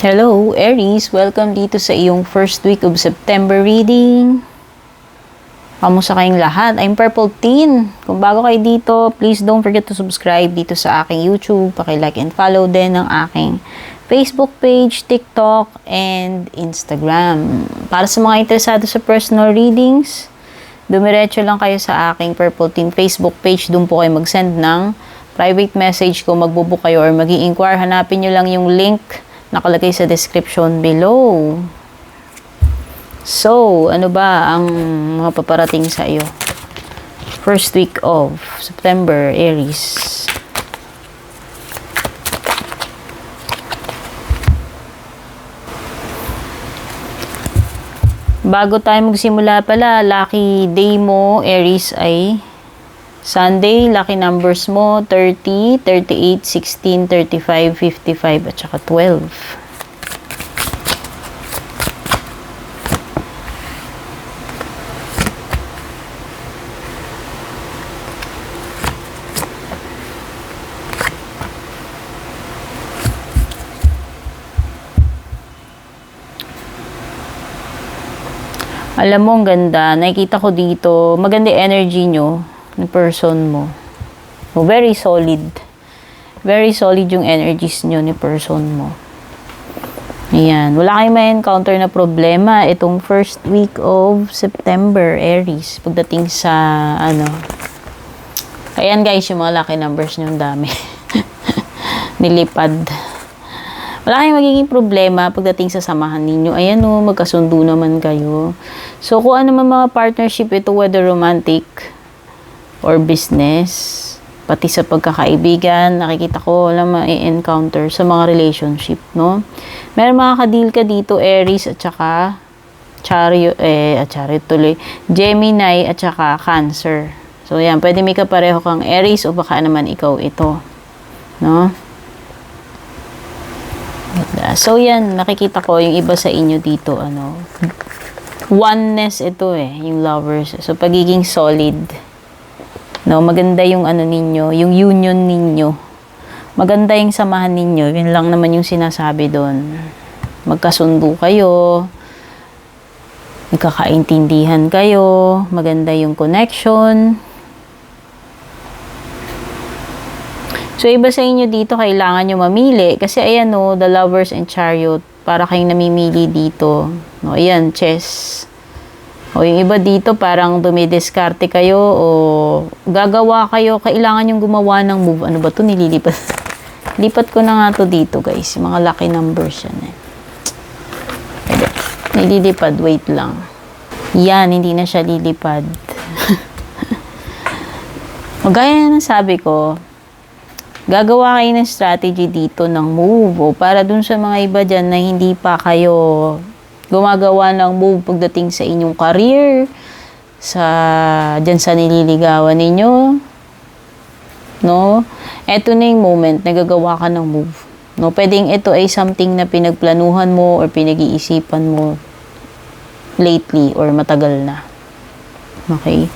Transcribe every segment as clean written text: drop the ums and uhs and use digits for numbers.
Hello, Aries. Welcome dito sa iyong first week of September reading. Kamusta kayong lahat? I'm Purple Teen. Kung bago kayo dito, please don't forget to subscribe dito sa aking YouTube. Paki-like and follow din ng aking Facebook page, TikTok, and Instagram. Para sa mga interesado sa personal readings, dumiretso lang kayo sa aking Purple Teen Facebook page. Doon po kayo mag-send ng private message kung magbubook kayo or mag-i-inquire. Hanapin nyo lang yung link nakalagay sa description below. So, ano ba ang mga paparating sa iyo? First week of September, Aries. Bago tayo magsimula pala, lucky day mo, Aries, ay Sunday. Lucky numbers mo, 30, 38, 16, 35, 55, at saka 12. Alam mo, ang ganda. Nakikita ko dito, maganda energy nyo ng person mo. Very solid. Very solid yung energies nyo ni person mo. Ayan. Wala kayong may encounter na problema itong first week of September, Aries. Pagdating sa, ayan guys, yung mga lucky numbers nyo, ang dami. Nilipad. Wala kayong magiging problema pagdating sa samahan ninyo. Ayan o, magkasundo naman kayo. So, kung ano man mga partnership ito, whether romantic or business, pati sa pagkakaibigan, nakikita ko wala ma-encounter sa mga relationship, no? Meron mga ka-deal ka dito, Aries at saka Chariot tuloy, Gemini at saka Cancer. So, yan, pwede may kapareho kang Aries o baka naman ikaw ito, no? So, yan, nakikita ko yung iba sa inyo dito, oneness ito yung lovers. So, pagiging solid. No, maganda yung ninyo, yung union ninyo. Maganda yung samahan ninyo. Yun lang naman yung sinasabi doon. Magkasundo kayo. Nagkakaintindihan kayo. Maganda yung connection. So, iba sa inyo dito, kailangan nyo mamili. Kasi, ayan the Lovers and Chariot. Para kayong namimili dito. No, ayan, chess. O yung iba dito parang dumidiskarte kayo o gagawa kayo, kailangan yung gumawa ng move. Ano ba to, nililipat? Lipat ko na nga to dito guys, yung mga lucky numbers yan Nililipad, wait lang. Yan, hindi na siya lilipad. Gaya na sabi ko, gagawa kayo ng strategy dito ng move o para dun sa mga iba dyan na hindi pa kayo gumagawa ng move pagdating sa inyong career, dyan sa nililigawan ninyo, no? Eto na yung moment na gagawa ka ng move, no? Pwedeng ito ay something na pinagplanuhan mo or pinag-iisipan mo lately or matagal na. Okay?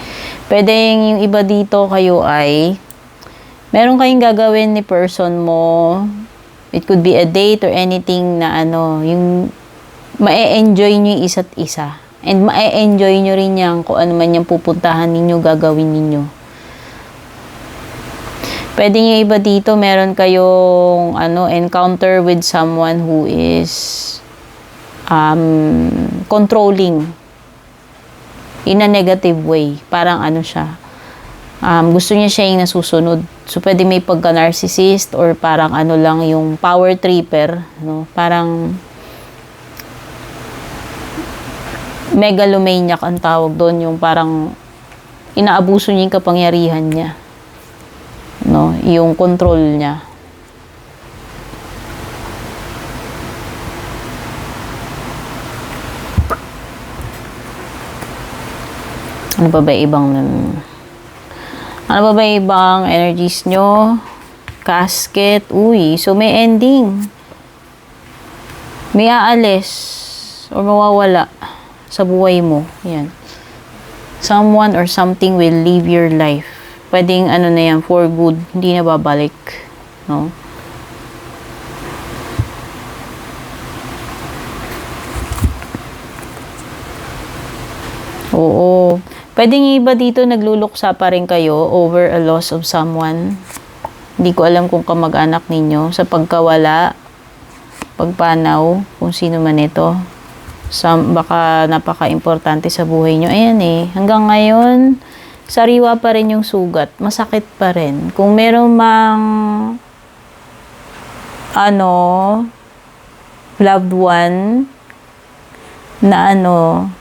Pwedeng yung iba dito kayo ay meron kayong gagawin ni person mo. It could be a date or anything na yung ma-enjoy nyo yung isa't isa. And ma-enjoy nyo rin yan kung ano man yung pupuntahan ninyo, gagawin ninyo. Pwede nyo iba dito, meron kayong encounter with someone who is controlling in a negative way. Parang siya. Gusto niya siya yung nasusunod. So, pwede may pagka-narcissist or parang lang yung power tripper. No? Parang megalomaniac ang tawag doon, yung parang inaabuso niya yung kapangyarihan niya, no, yung control niya. Ano ba ibang energies nyo? Casket, so may ending, may aalis or mawawala sa buhay mo. Yan. Someone or something will leave your life. Pwedeng na yan, for good. Hindi na babalik. No? Oo. Pwedeng iba dito nagluluksa pa rin kayo over a loss of someone. Hindi ko alam kung kamag-anak ninyo sa pagkawala, pagpanaw, kung sino man ito. Baka napaka-importante sa buhay nyo. Ayan eh, hanggang ngayon, sariwa pa rin yung sugat. Masakit pa rin. Kung meron mang loved one na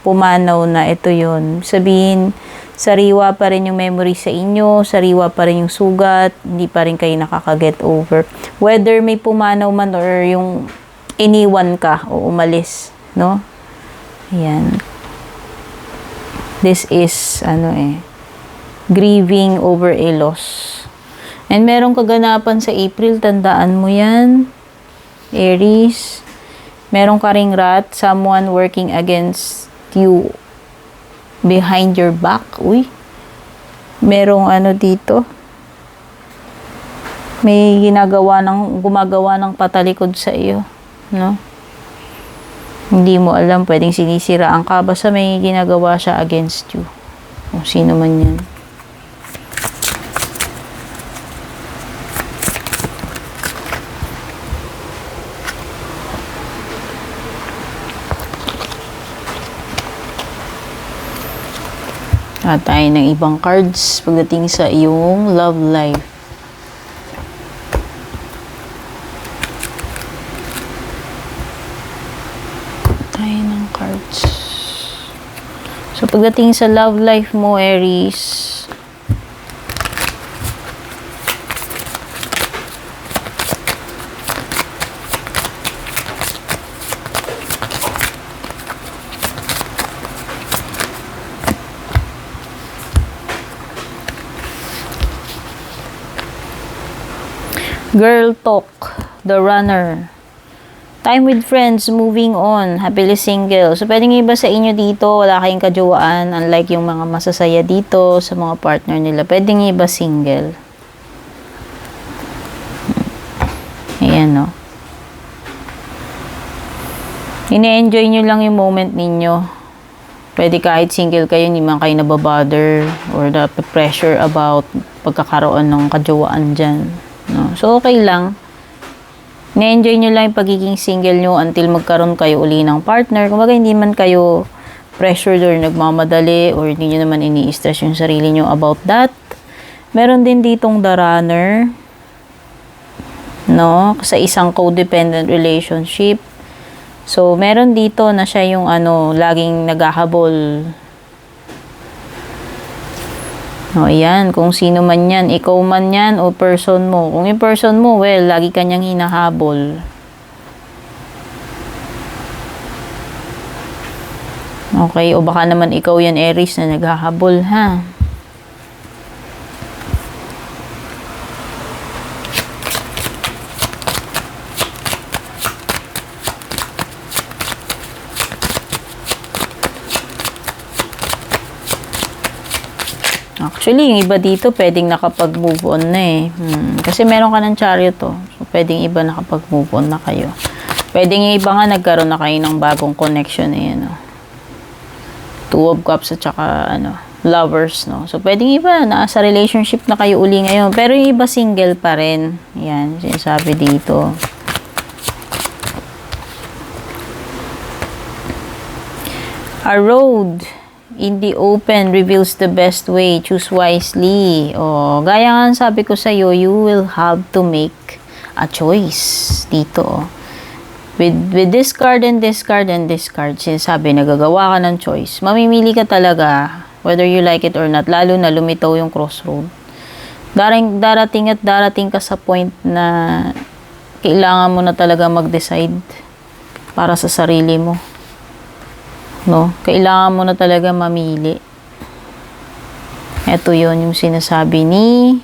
pumanaw na, ito yun. Sabihin, sariwa pa rin yung memory sa inyo, sariwa pa rin yung sugat, hindi pa rin kayo nakaka-get over. Whether may pumanaw man or yung iniwan ka o umalis, no? Ayan. This is, grieving over a loss. And merong kaganapan sa April, tandaan mo yan, Aries. Merong ka ring rat, someone working against you behind your back. Uy, merong dito. May gumagawa ng patalikod sa iyo, no? Hindi mo alam, pwedeng sinisiraan ka, basta may ginagawa siya against you. Kung sino man yan. Tayo ng ibang cards pagdating sa iyong love life. Tayo ng cards. So, pagdating sa love life mo, Aries, girl talk, the runner. Time with friends, moving on, happily single. So, pwedeng iba sa inyo dito, wala kayong kajowaan, unlike yung mga masasaya dito sa mga partner nila. Pwedeng iba single. Ayan, no? Ine-enjoy nyo lang yung moment ninyo. Pwede kahit single kayo, hindi man kayo nababother or pressure about pagkakaroon ng kajowaan dyan. No? So, okay lang. Na-enjoy nyo lang yung pagiging single nyo until magkaroon kayo uli ng partner. Kumbaga, hindi man kayo pressured or nagmamadali or hindi nyo naman ini-stress yung sarili nyo about that. Meron din ditong the runner, no? Sa isang codependent relationship. So, meron dito na siya yung laging naghahabol. O, ayan, kung sino man yan, ikaw man yan o person mo. Kung yung person mo, well, lagi kanyang hinahabol. Okay, o baka naman ikaw yan, Aries, na naghahabol, ha? Actually, yung iba dito, pwedeng nakapag-move on na eh. Kasi meron ka ng chariot to. So, pwedeng iba nakapag-move on na kayo. Pwedeng yung iba nga nagkaroon na kayo ng bagong connection eh, no? Two of Cups at saka, lovers, no? So, pwedeng iba, nasa relationship na kayo uli ngayon. Pero yung iba single pa rin. Yan, sinasabi dito. A road in the open reveals the best way. Choose wisely. O, gaya nga sabi ko sa'yo, you will have to make a choice dito. With discard and discard and discard, sinasabi, nagagawa ka ng choice. Mamimili ka talaga, whether you like it or not, lalo na lumitaw yung crossroad. Darating at darating ka sa point na kailangan mo na talaga mag-decide para sa sarili mo. No? Kailangan mo na talaga mamili. Ito yon yung sinasabi ni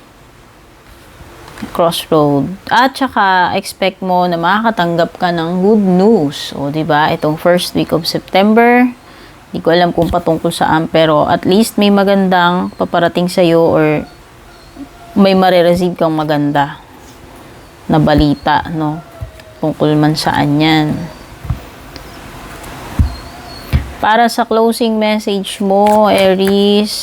Crossroad. At saka, expect mo na makakatanggap ka ng good news. O, diba? Itong first week of September, hindi ko alam kung patungkol saan, pero at least may magandang paparating sa'yo or may marireceive kang maganda na balita, no? Tungkol man saan yan. Para sa closing message mo, Aries.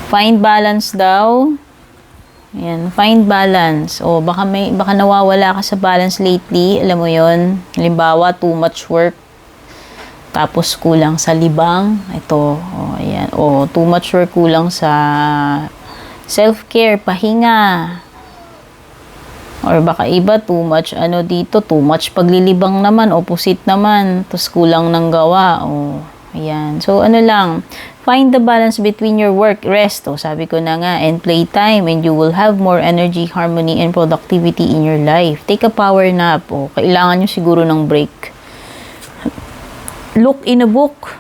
Find balance daw. Ayan, find balance. O, baka nawawala ka sa balance lately. Alam mo yon. Halimbawa, too much work. Tapos, kulang sa libang. Ito, o, ayan. O, too much work, kulang sa self-care, pahinga. Or baka iba, too much, too much paglilibang naman, opposite naman. Tapos, kulang ng gawa. O, ayan. So, lang, find the balance between your work, rest, sabi ko na nga, and playtime, and you will have more energy, harmony, and productivity in your life. Take a power nap, kailangan nyo siguro ng break. Look in a book.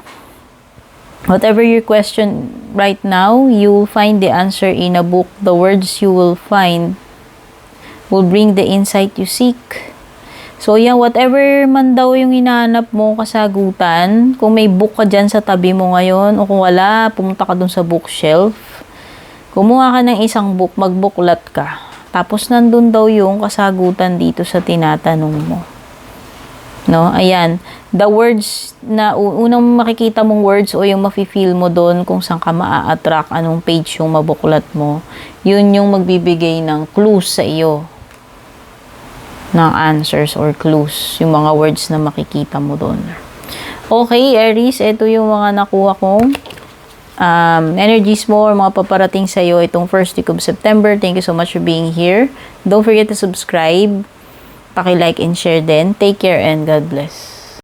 Whatever your question right now, you will find the answer in a book. The words you will find will bring the insight you seek. So, yan, whatever man daw yung hinahanap mo kasagutan, kung may book ka dyan sa tabi mo ngayon, o kung wala, pumunta ka dun sa bookshelf, kumuha ka ng isang book, magbuklat ka. Tapos, nandun daw yung kasagutan dito sa tinatanong mo. No? Ayan. The words na unang makikita mong words o yung mafe-feel mo doon kung saan ka maa-attract, anong page yung mabuklat mo, yun yung magbibigay ng clues sa iyo. Ng answers or clues, yung mga words na makikita mo doon. Okay, Aries, ito yung mga nakuha kong energies mo or mga paparating sa'yo itong first week of September. Thank you so much for being here. Don't forget to subscribe, paki-like and share din. Take care and God bless.